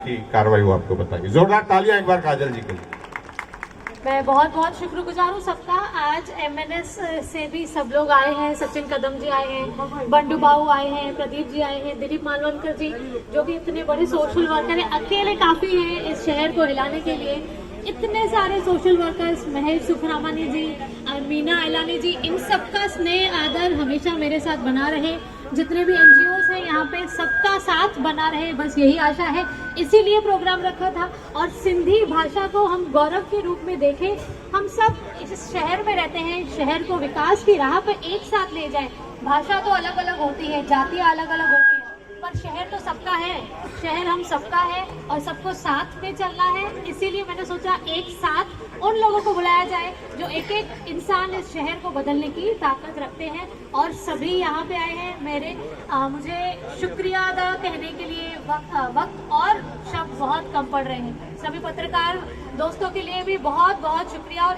की कार्रवाई वो आपको बताएंगे। जोरदार तालियां एक बार काजल जी के लिए। मैं बहुत बहुत शुक्रगुजार हूँ सबका। आज एमएनएस से भी सब लोग आए हैं, सचिन कदम जी आए हैं, बंडू बाबू आए हैं, प्रदीप जी आए हैं, दिलीप मालवनकर जी जो कि इतने बड़े सोशल वर्कर हैं, अकेले काफी हैं इस शहर को हिलाने के लिए। इतने सारे सोशल वर्कर्स, महेश सुखरामानी जी, मीना एलानी जी, इन सबका स्नेह आदर हमेशा मेरे साथ बना रहे। जितने भी एनजीओस हैं यहाँ पे सबका साथ बना रहे, बस यही आशा है। इसीलिए प्रोग्राम रखा था। और सिंधी भाषा को हम गौरव के रूप में देखें। हम सब इस शहर में रहते हैं, शहर को विकास की राह पर एक साथ ले जाएं। भाषा तो अलग अलग होती है, जातियाँ अलग अलग होती है, पर शहर तो सबका है। शहर हम सबका है और सबको साथ में चलना है। इसीलिए मैंने सोचा एक साथ उन लोगों को बुलाया जाए जो एक एक इंसान इस शहर को बदलने की ताकत रखते हैं। और सभी यहाँ पे आए हैं। मुझे शुक्रिया अदा कहने के लिए वक्त और शब्द बहुत कम पड़ रहे हैं। सभी पत्रकार दोस्तों के लिए भी बहुत बहुत शुक्रिया। और